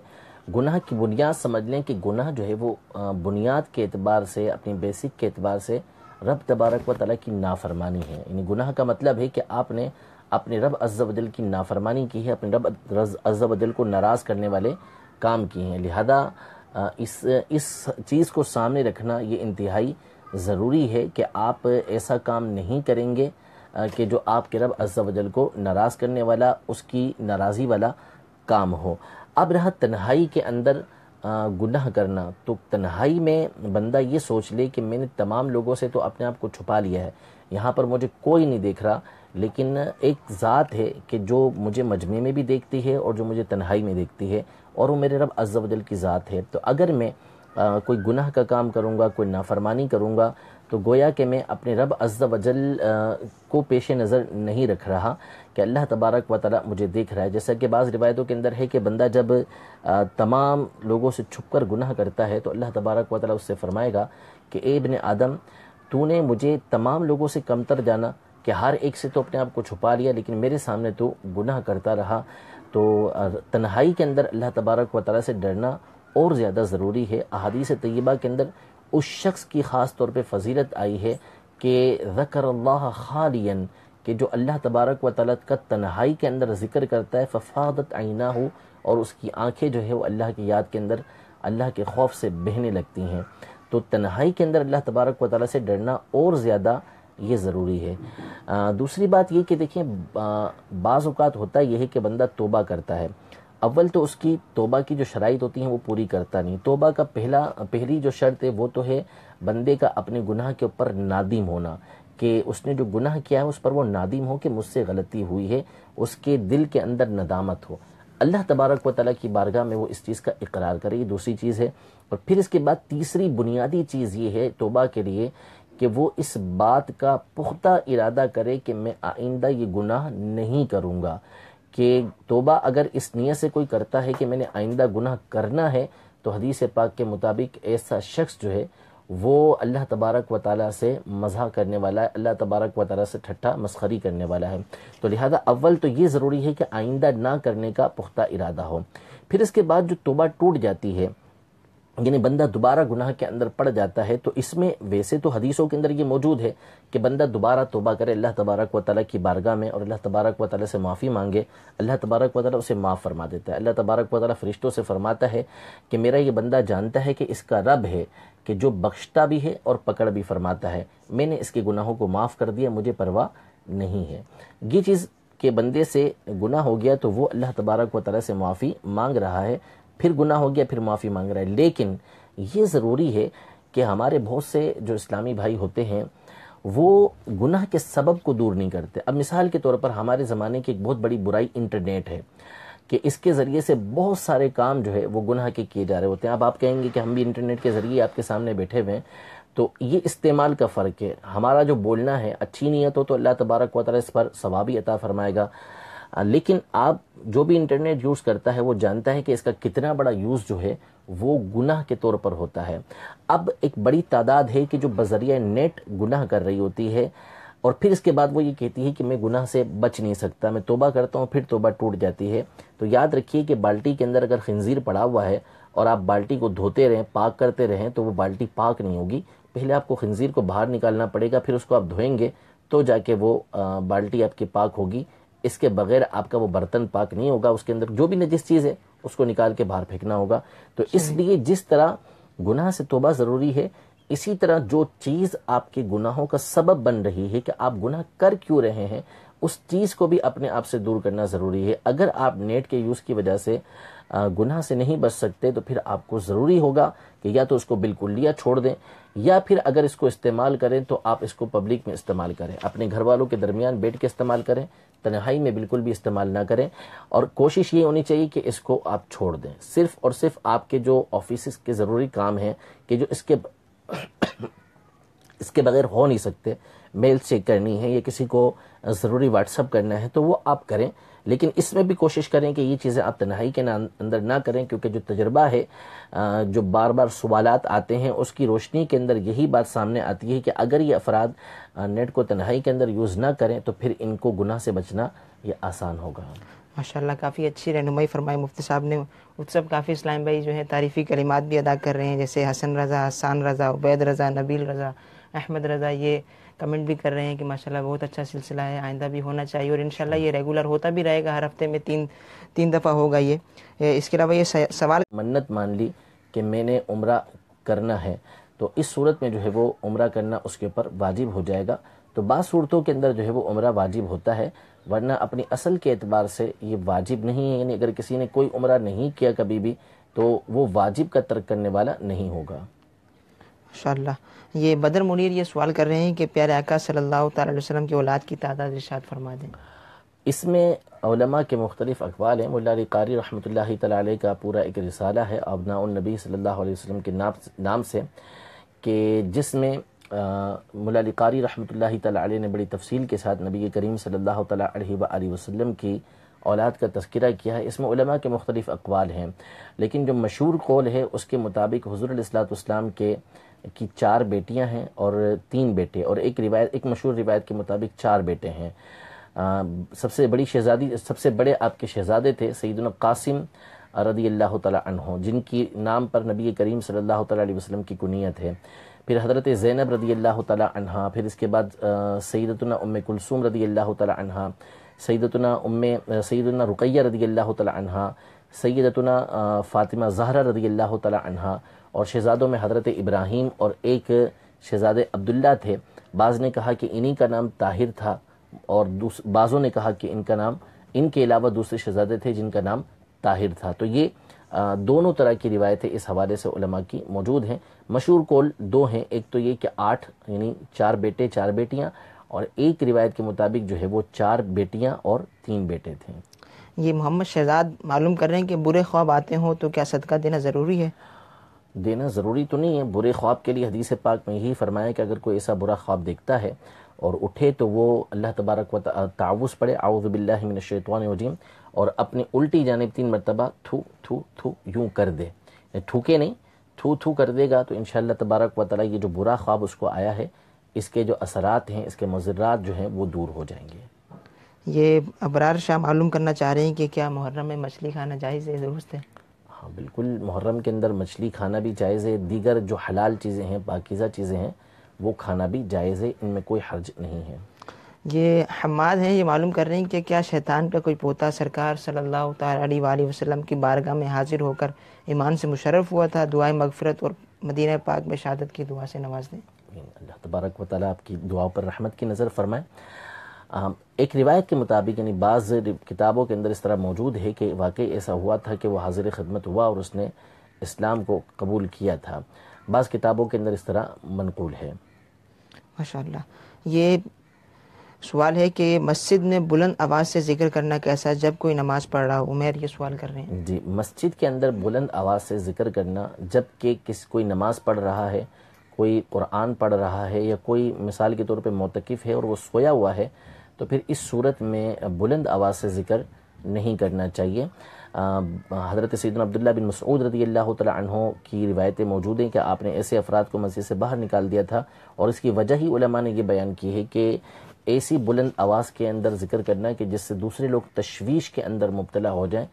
گناہ کی بنیاد سمجھ لیں کہ گناہ جو ہے وہ بنیاد کے اعتبار سے، اپنی بیسک کے اعتبار سے رب تبارک و تعالیٰ کی نافرمانی ہے. یعنی گناہ کا مطلب ہے کہ آپ نے اپنے رب عز و جل کی نافرمانی کی ہے، اپنے رب عز و جل کو ناراض کرنے والے کام کیے ہیں. لہذا اس چیز کو سامنے رکھنا یہ انتہائی ضروری ہے کہ آپ ایسا کام نہیں کریں گے کہ جو آپ کے رب عز و جل کو ناراض کرنے والا، اس کی ناراضی والا کام ہو. اب رہا تنہائی کے اندر گناہ کرنا، تو تنہائی میں بندہ یہ سوچ لے کہ میں نے تمام لوگوں سے تو اپنے آپ کو چھپا لیا ہے، یہاں پر مجھے کوئی نہیں دیکھ رہا، لیکن ایک ذات ہے کہ جو مجھے مجمع میں بھی دیکھتی ہے اور جو مجھے تنہائی میں دیکھتی ہے، اور وہ میرے رب عز و جل کی ذات ہے. تو اگر میں کوئی گناہ کا کام کروں گا، کوئی نافرمانی کروں گا، تو گویا کہ میں اپنے رب عز و جل کو پیش نظر نہیں رکھ رہا کہ اللہ تبارک و تعالیٰ مجھے دیکھ رہا ہے. جیسا کہ بعض روایتوں کے اندر ہے کہ بندہ جب تمام لوگوں سے چھپ کر گناہ کرتا ہے تو اللہ تبارک و تعالیٰ اس سے فرمائے گا کہ اے ابن آدم، تو نے مجھے تمام لوگوں سے کمتر جانا کہ ہر ایک سے تو اپنے آپ کو چھپا لیا، لیکن میرے سامنے تو گناہ کرتا رہا. تو تنہائی کے اندر اللہ تبارک و تعالیٰ سے ڈرنا اور زیادہ ضروری ہے. احادیث طیبہ کے اندر اس شخص کی خاص طور پہ فضیلت آئی ہے کہ ذکر اللہ خالین، کہ جو اللہ تبارک و تعالیٰ کا تنہائی کے اندر ذکر کرتا ہے، ففاضت عیناہ، اور اس کی آنکھیں جو ہے وہ اللہ کی یاد کے اندر، اللہ کے خوف سے بہنے لگتی ہیں. تو تنہائی کے اندر اللہ تبارک و تعالیٰ سے ڈرنا اور زیادہ یہ ضروری ہے۔ دوسری بات یہ کہ دیکھیں بعض اوقات ہوتا یہ ہے کہ بندہ توبہ کرتا ہے، اول تو اس کی توبہ کی جو شرائط ہوتی ہیں وہ پوری کرتا نہیں۔ توبہ کا پہلی جو شرط ہے وہ تو ہے بندے کا اپنے گناہ کے اوپر نادم ہونا، کہ اس نے جو گناہ کیا ہے اس پر وہ نادم ہو کہ مجھ سے غلطی ہوئی ہے، اس کے دل کے اندر ندامت ہو، اللہ تبارک و تعالیٰ کی بارگاہ میں وہ اس چیز کا اقرار کرے، یہ دوسری چیز ہے۔ اور پھر اس کے بعد تیسری بنیادی چیز یہ ہے توبہ کے لیے کہ وہ اس بات کا پختہ ارادہ کرے کہ میں آئندہ یہ گناہ نہیں کروں گا، کہ توبہ اگر اس نیت سے کوئی کرتا ہے کہ میں نے آئندہ گناہ کرنا ہے، تو حدیث پاک کے مطابق ایسا شخص جو ہے وہ اللہ تبارک و تعالیٰ سے مزاح کرنے والا ہے، اللہ تبارک و تعالیٰ سے ٹھٹھا مسخری کرنے والا ہے۔ تو لہذا اول تو یہ ضروری ہے کہ آئندہ نہ کرنے کا پختہ ارادہ ہو۔ پھر اس کے بعد جو توبہ ٹوٹ جاتی ہے، یعنی بندہ دوبارہ گناہ کے اندر پڑ جاتا ہے، تو اس میں ویسے تو حدیثوں کے اندر یہ موجود ہے کہ بندہ دوبارہ توبہ کرے اللہ تبارک و تعالیٰ کی بارگاہ میں اور اللہ تبارک و تعالیٰ سے معافی مانگے، اللہ تبارک و تعالیٰ اسے معاف فرما دیتا ہے۔ اللہ تبارک و تعالیٰ فرشتوں سے فرماتا ہے کہ میرا یہ بندہ جانتا ہے کہ اس کا رب ہے کہ جو بخشتا بھی ہے اور پکڑ بھی فرماتا ہے، میں نے اس کے گناہوں کو معاف کر دیا، مجھے پرواہ نہیں ہے۔ یہ چیز کہ بندے سے گناہ ہو گیا تو وہ اللہ تبارک و تعالیٰ سے معافی مانگ رہا ہے، پھر گناہ ہو گیا پھر معافی مانگ رہا ہے، لیکن یہ ضروری ہے کہ ہمارے بہت سے جو اسلامی بھائی ہوتے ہیں وہ گناہ کے سبب کو دور نہیں کرتے۔ اب مثال کے طور پر ہمارے زمانے کی ایک بہت بڑی برائی انٹرنیٹ ہے کہ اس کے ذریعے سے بہت سارے کام جو ہے وہ گناہ کے کیے جا رہے ہوتے ہیں۔ اب آپ کہیں گے کہ ہم بھی انٹرنیٹ کے ذریعے آپ کے سامنے بیٹھے ہوئے ہیں، تو یہ استعمال کا فرق ہے۔ ہمارا جو بولنا ہے اچھی نیت ہو تو اللہ تبارک و تعالیٰ اس پر ثواب عطا فرمائے گا، لیکن آپ جو بھی انٹرنیٹ یوز کرتا ہے وہ جانتا ہے کہ اس کا کتنا بڑا یوز جو ہے وہ گناہ کے طور پر ہوتا ہے۔ اب ایک بڑی تعداد ہے کہ جو بذریعہ نیٹ گناہ کر رہی ہوتی ہے، اور پھر اس کے بعد وہ یہ کہتی ہے کہ میں گناہ سے بچ نہیں سکتا، میں توبہ کرتا ہوں پھر توبہ ٹوٹ جاتی ہے۔ تو یاد رکھیے کہ بالٹی کے اندر اگر خنزیر پڑا ہوا ہے اور آپ بالٹی کو دھوتے رہیں، پاک کرتے رہیں، تو وہ بالٹی پاک نہیں ہوگی۔ پہلے آپ کو خنزیر کو باہر نکالنا پڑے گا، پھر اس کو آپ دھوئیں گے تو جا کے وہ بالٹی آپ کی پاک ہوگی۔ اس کے بغیر آپ کا وہ برتن پاک نہیں ہوگا، اس کے اندر جو بھی نجس چیز ہے اس کو نکال کے باہر پھینکنا ہوگا۔ تو اس لیے جس طرح گناہ سے توبہ ضروری ہے، اسی طرح جو چیز آپ کے گناہوں کا سبب بن رہی ہے کہ آپ گناہ کر کیوں رہے ہیں، اس چیز کو بھی اپنے آپ سے دور کرنا ضروری ہے۔ اگر آپ نیٹ کے یوز کی وجہ سے گناہ سے نہیں بچ سکتے تو پھر آپ کو ضروری ہوگا کہ یا تو اس کو بالکل لیا چھوڑ دیں، یا پھر اگر اس کو استعمال کریں تو آپ اس کو پبلک میں استعمال کریں، اپنے گھر والوں کے درمیان بیٹھ کے استعمال کریں، تنہائی میں بالکل بھی استعمال نہ کریں۔ اور کوشش یہ ہونی چاہیے کہ اس کو آپ چھوڑ دیں، صرف اور صرف آپ کے جو آفیسز کے ضروری کام ہیں کہ جو اس کے بغیر ہو نہیں سکتے، میل چیک کرنی ہے یا کسی کو ضروری واٹس اپ کرنا ہے تو وہ آپ کریں، لیکن اس میں بھی کوشش کریں کہ یہ چیزیں آپ تنہائی کے اندر نہ کریں، کیونکہ جو تجربہ ہے، جو بار بار سوالات آتے ہیں، اس کی روشنی کے اندر یہی بات سامنے آتی ہے کہ اگر یہ افراد نیٹ کو تنہائی کے اندر یوز نہ کریں تو پھر ان کو گناہ سے بچنا یہ آسان ہوگا۔ ماشاءاللہ کافی اچھی رہنمائی فرمائی مفتی صاحب نے۔ مفتی صاحب کافی اسلام بھائی جو ہے تعریفی کلمات بھی ادا کر رہے ہیں، جیسے حسن رضا، حسان رضا، عبید رضا، نبیل رضا، احمد رضا، یہ کمنٹ بھی کر رہے ہیں کہ ماشاءاللہ بہت اچھا سلسلہ ہے، آئندہ بھی ہونا چاہیے، اور انشاءاللہ یہ ریگولر ہوتا بھی رہے گا، ہر ہفتے میں تین دفعہ ہوگا یہ۔ اس کے علاوہ یہ سوال منت مان لی کہ میں نے عمرہ کرنا ہے، تو اس صورت میں جو ہے وہ عمرہ کرنا اس کے اوپر واجب ہو جائے گا۔ تو بعض صورتوں کے اندر جو ہے وہ عمرہ واجب ہوتا ہے، ورنہ اپنی اصل کے اعتبار سے یہ واجب نہیں ہے، یعنی اگر کسی نے کوئی عمرہ نہیں کیا کبھی بھی تو وہ واجب کا ترک کرنے والا نہیں ہوگا۔ ماشاءاللہ۔ یہ بدر منیر یہ سوال کر رہے ہیں کہ پیارے آقا صلی اللہ تعالی علیہ وسلم کی اولاد کی تعداد ارشاد فرما دیں۔ اس میں علماء کے مختلف اقوال ہیں۔ مولا علی قاری رحمۃ اللہ تعالی علیہ کا پورا ایک رسالہ ہے ابناء النبی صلی اللہ علیہ وسلم کے نام سے، کہ جس میں مولا علی قاری رحمۃ اللہ تعالی علیہ نے بڑی تفصیل کے ساتھ نبی کریم صلی اللہ تعالی علیہ وآلہ وسلم کی اولاد کا تذکرہ کیا ہے۔ اس میں علماء کے مختلف اقوال ہیں، لیکن جو مشہور قول ہے اس کے مطابق حضور علیہ الصلوۃ والسلام کی 4 بیٹیاں ہیں اور 3 بیٹے، اور ایک مشہور روایت کے مطابق 4 بیٹے ہیں۔ سب سے بڑے آپ کے شہزادے تھے سیدنا قاسم رضی اللہ تعالی عنہ، جن کی نام پر نبی کریم صلی اللہ تعالی علیہ وسلم کی کنیت ہے۔ پھر حضرت زینب رضی اللہ تعالی عنہ، پھر اس کے بعد سیدتنا ام کلثوم رضی اللہ تعالی عنہ، سیدنا رقیہ رضی اللہ تعالی عنہ، سیدتنا فاطمہ زہرا رضی اللہ تعالی عنہ، اور شہزادوں میں حضرت ابراہیم اور ایک شہزادے عبداللہ تھے۔ بعض نے کہا کہ انہی کا نام طاہر تھا، اور بعضوں نے کہا کہ ان کا نام ان کے علاوہ دوسرے شہزادے تھے جن کا نام طاہر تھا۔ تو یہ دونوں طرح کی روایتیں اس حوالے سے علماء کی موجود ہیں۔ مشہور قول دو ہیں، ایک تو یہ کہ 8 یعنی 4 بیٹے 4 بیٹیاں، اور ایک روایت کے مطابق جو ہے وہ 4 بیٹیاں اور 3 بیٹے تھے۔ یہ محمد شہزاد معلوم کر رہے ہیں کہ برے خواب آتے ہوں تو کیا صدقہ دینا ضروری ہے؟ دینا ضروری تو نہیں ہے، برے خواب کے لیے حدیث پاک میں یہی فرمایا کہ اگر کوئی ایسا برا خواب دیکھتا ہے اور اٹھے تو وہ اللہ تبارک و تعوذ پڑھے، اعوذ باللہ من الشیطان الرجیم، اور اپنی الٹی جانب 3 مرتبہ تھو تھو تھو یوں کر دے، تھوکے نہیں، تھو تھو کر دے گا تو انشاءاللہ تبارک و تعالی یہ جو برا خواب اس کو آیا ہے، اس کے جو اثرات ہیں، اس کے مضرات جو ہیں وہ دور ہو جائیں گے۔ یہ ابرار شاہ معلوم کرنا چاہ رہے ہیں کہ کیا محرم میں مچھلی کھانا جائز ہے، درست ہے؟ ہاں بالکل، محرم کے اندر مچھلی کھانا بھی جائز ہے، دیگر جو حلال چیزیں ہیں، پاکیزہ چیزیں ہیں، وہ کھانا بھی جائز ہے، ان میں کوئی حرج نہیں ہے۔ یہ حماد ہیں، یہ معلوم کر رہے ہیں کہ کیا شیطان کا کوئی پوتا سرکار صلی اللہ تعالیٰ علیہ وآلہ وسلم کی بارگاہ میں حاضر ہو کر ایمان سے مشرف ہوا تھا؟ دعائے مغفرت اور مدینہ پاک میں شہادت کی دعا سے نواز دیں۔ اللہ تبارک و تعالیٰ آپ کی دعاؤں پر رحمت کی نظر فرمائے۔ ایک روایت کے مطابق یعنی بعض کتابوں کے اندر اس طرح موجود ہے کہ واقعی ایسا ہوا تھا کہ وہ حاضر خدمت ہوا اور اس نے اسلام کو قبول کیا تھا، بعض کتابوں کے اندر اس طرح منقول ہے۔ ماشاءاللہ۔ یہ سوال ہے کہ مسجد میں بلند آواز سے ذکر کرنا کیسا جب کوئی نماز پڑھ رہا ہو؟ عمیر یہ سوال کر رہے ہیں۔ جی، مسجد کے اندر بلند آواز سے ذکر کرنا جب کہ کوئی نماز پڑھ رہا ہے، کوئی قرآن پڑھ رہا ہے، یا کوئی مثال کے طور پہ معتکف ہے اور وہ سویا ہوا ہے، تو پھر اس صورت میں بلند آواز سے ذکر نہیں کرنا چاہیے۔ حضرت سیدنا عبداللہ بن مسعود رضی اللہ تعالی عنہ کی روایتیں موجود ہیں کہ آپ نے ایسے افراد کو مسجد سے باہر نکال دیا تھا، اور اس کی وجہ ہی علماء نے یہ بیان کی ہے کہ ایسی بلند آواز کے اندر ذکر کرنا کہ جس سے دوسرے لوگ تشویش کے اندر مبتلا ہو جائیں،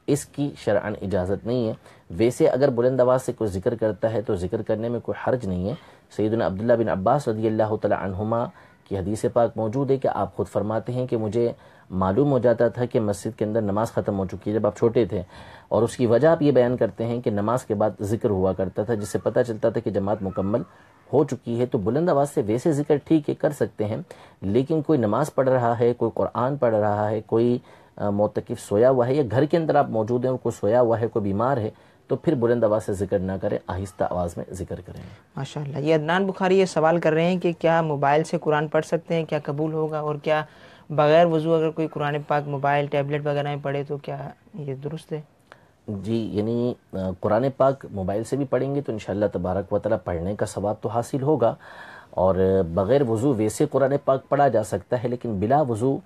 اس کی شرعاً اجازت نہیں ہے۔ ویسے اگر بلند آواز سے کوئی ذکر کرتا ہے تو ذکر کرنے میں کوئی حرج نہیں ہے۔ سیدنا عبداللہ بن عباس رضی اللہ تعالی عنہما کی حدیث پاک موجود ہے کہ آپ خود فرماتے ہیں کہ مجھے معلوم ہو جاتا تھا کہ مسجد کے اندر نماز ختم ہو چکی ہے جب آپ چھوٹے تھے، اور اس کی وجہ آپ یہ بیان کرتے ہیں کہ نماز کے بعد ذکر ہوا کرتا تھا جس سے پتہ چلتا تھا کہ جماعت مکمل ہو چکی ہے۔ تو بلند آواز سے ویسے ذکر ٹھیک ہے، کر سکتے ہیں، لیکن کوئی نماز پڑھ رہا ہے، کوئی قرآن پڑھ رہا ہے، کوئی معتکف سویا ہوا ہے، یا گھر کے اندر آپ موجود ہیں اور کوئی سویا ہوا ہے، کوئی بیمار ہے، تو پھر بلند آواز سے ذکر نہ کریں، آہستہ آواز میں ذکر کریں۔ ماشاءاللہ۔ یہ عدنان بخاری یہ سوال کر رہے ہیں کہ کیا موبائل سے قرآن پڑھ سکتے ہیں، کیا قبول ہوگا، اور کیا بغیر وضو اگر کوئی قرآن پاک موبائل ٹیبلٹ وغیرہ میں پڑھے تو کیا یہ درست ہے؟ جی، یعنی قرآن پاک موبائل سے بھی پڑھیں گے تو انشاءاللہ تبارک و تعالیٰ پڑھنے کا ثواب تو حاصل ہوگا، اور بغیر وضو ویسے قرآن پاک پڑھا جا سکتا ہے، لیکن بلا وضو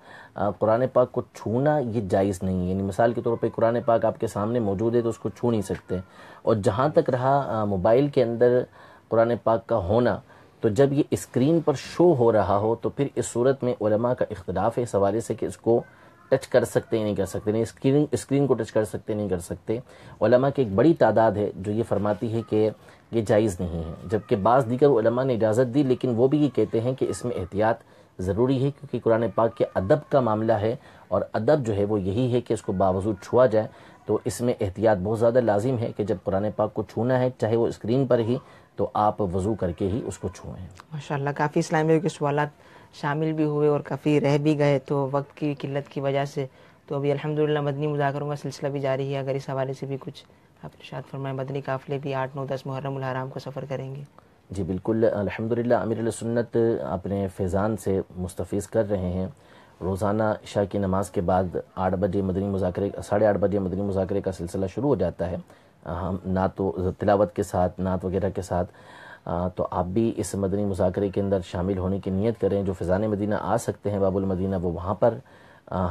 قرآن پاک کو چھونا یہ جائز نہیں ہے۔ یعنی مثال کے طور پہ قرآن پاک آپ کے سامنے موجود ہے تو اس کو چھو نہیں سکتے۔ اور جہاں تک رہا موبائل کے اندر قرآن پاک کا ہونا، تو جب یہ اسکرین پر شو ہو رہا ہو تو پھر اس صورت میں علماء کا اختلاف ہے اس حوالے سے کہ اس کو ٹچ کر سکتے نہیں کر سکتے، نہیں اسکرین کو ٹچ کر سکتے نہیں کر سکتے۔ علماء کی ایک بڑی تعداد ہے جو یہ فرماتی ہے کہ یہ جائز نہیں ہے، جبکہ بعض دیگر علماء نے اجازت دی، لیکن وہ بھی یہ کہتے ہیں کہ اس میں احتیاط ضروری ہے، کیونکہ قرآن پاک کے ادب کا معاملہ ہے، اور ادب جو ہے وہ یہی ہے کہ اس کو باوضو چھوا جائے، تو اس میں احتیاط بہت زیادہ لازم ہے کہ جب قرآن پاک کو چھونا ہے، چاہے وہ اسکرین پر ہی، تو آپ وضو کر کے ہی اس کو چھوئیں۔ ماشاءاللہ، کافی اسلامیہ کے سوالات شامل بھی ہوئے اور کافی رہ بھی گئے تو وقت کی قلت کی وجہ سے، تو ابھی الحمدللہ مدنی مذاکروں کا سلسلہ بھی جاری ہے۔ اگر اس حوالے سے بھی کچھ آپ ارشاد فرمائیں، مدنی قافلے بھی 8، 9، 10 محرم الحرام کو سفر کریں گے۔ جی بالکل، الحمدللہ امیر علیہ سنت اپنے فیضان سے مستفیض کر رہے ہیں۔ روزانہ عشاء کی نماز کے بعد 8 بجے مدنی مذاکرے 8:30 بجے مدنی مذاکرے کا سلسلہ شروع ہو جاتا ہے، ہم نعت و تلاوت کے ساتھ، نعت وغیرہ کے ساتھ، تو آپ بھی اس مدنی مذاکرے کے اندر شامل ہونے کی نیت کریں۔ جو فیضان مدینہ آ سکتے ہیں باب المدینہ، وہ وہاں پر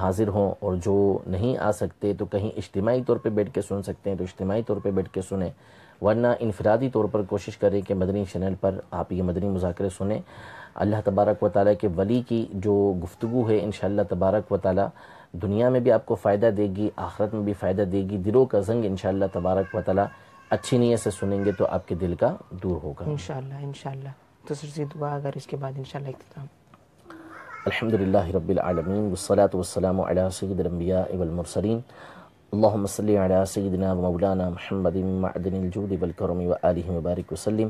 حاضر ہوں، اور جو نہیں آ سکتے تو کہیں اجتماعی طور پہ بیٹھ کے سن سکتے ہیں تو اجتماعی طور پہ بیٹھ کے سنیں، ورنہ انفرادی طور پر کوشش کریں کہ مدنی چینل پر آپ یہ مدنی مذاکرے سنیں۔ اللہ تبارک و تعالیٰ کے ولی کی جو گفتگو ہے انشاءاللہ تبارک و تعالیٰ دنیا میں بھی آپ کو فائدہ دے گی، آخرت میں بھی فائدہ دے گی۔ دلوں کا زنگ انشاءاللہ تبارک و تعالیٰ اچھی نیت سے سنیں گے تو آپ کے دل کا دور ہوگا انشاءاللہ۔ تو سر دعا اگر اس کے بعد انشاءاللہ اختتام۔ الحمدللہ رب العالمین والصلاة والسلام علی سید الانبیاء والمرسلین، اللہم صلی علی سیدنا و مولانا محمد معدن الجود والکرم وآلہ وبارک وسلم،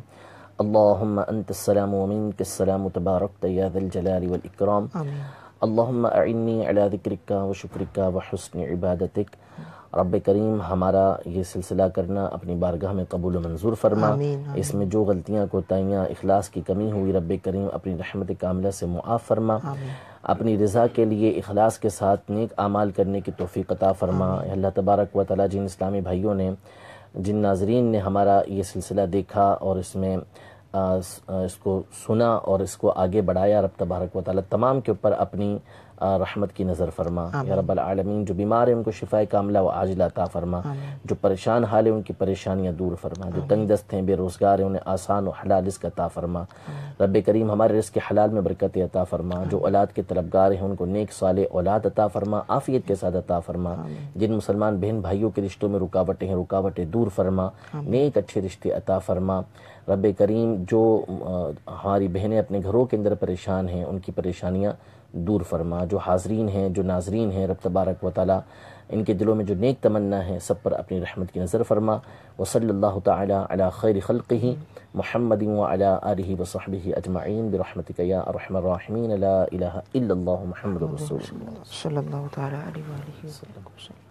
اللہم انت السلام ومنک السلام تبارکت یا ذا الجلال والاکرام. آمین. اللہم اعنی علی ذکرک و شکرک و حسن عبادتک. رب کریم ہمارا یہ سلسلہ کرنا اپنی بارگاہ میں قبول و منظور فرما. آمین. اس میں جو غلطیاں کوتاہیاں اخلاص کی کمی ہوئی رب کریم اپنی رحمت کاملہ سے معاف فرما. آمین. اپنی رضا کے لیے اخلاص کے ساتھ نیک اعمال کرنے کی توفیق عطا فرما. اللہ تبارک و تعالی جن اسلامی بھائیوں نے، جن ناظرین نے ہمارا یہ سلسلہ دیکھا اور اس میں اس کو سنا اور اس کو آگے بڑھایا، رب تبارک و تعالی تمام کے اوپر اپنی رحمت کی نظر فرما. یا رب العالمین جو بیمار ہیں ان کو شفائے کاملہ و عاجلہ عطا فرما. جو پریشان حال ہیں ان کی پریشانیاں دور فرما. جو تنگ دست ہیں، بے روزگار ہیں، انہیں آسان و حلال رزق عطا فرما. رب کریم ہمارے رزق حلال میں برکت عطا فرما. جو اولاد کے طلبگار ہیں ان کو نیک صالح اولاد عطا فرما، عافیت کے ساتھ عطا فرما. جن مسلمان بہن بھائیوں کے رشتوں میں رکاوٹیں ہیں، رکاوٹیں دور فرما. نیک اچھے رشتے عطا فرما. رب کریم جو ہماری بہنیں اپنے گھروں کے اندر پریشان ہیں ان کی پریشانیاں دور فرما. جو حاضرین ہیں، جو ناظرین ہیں، رب تبارک و تعالی ان کے دلوں میں جو نیک تمنا ہے سب پر اپنی رحمت کی نظر فرما. وصلی اللہ تعالی علی خیر خلقہ محمد وعلی آلہ وصحبہ اجمعین برحمتک یا ارحم الراحمین. لا الہ الا اللہ محمد رسول اللہ صلی اللہ تعالی علیہ وآلہ وسلم.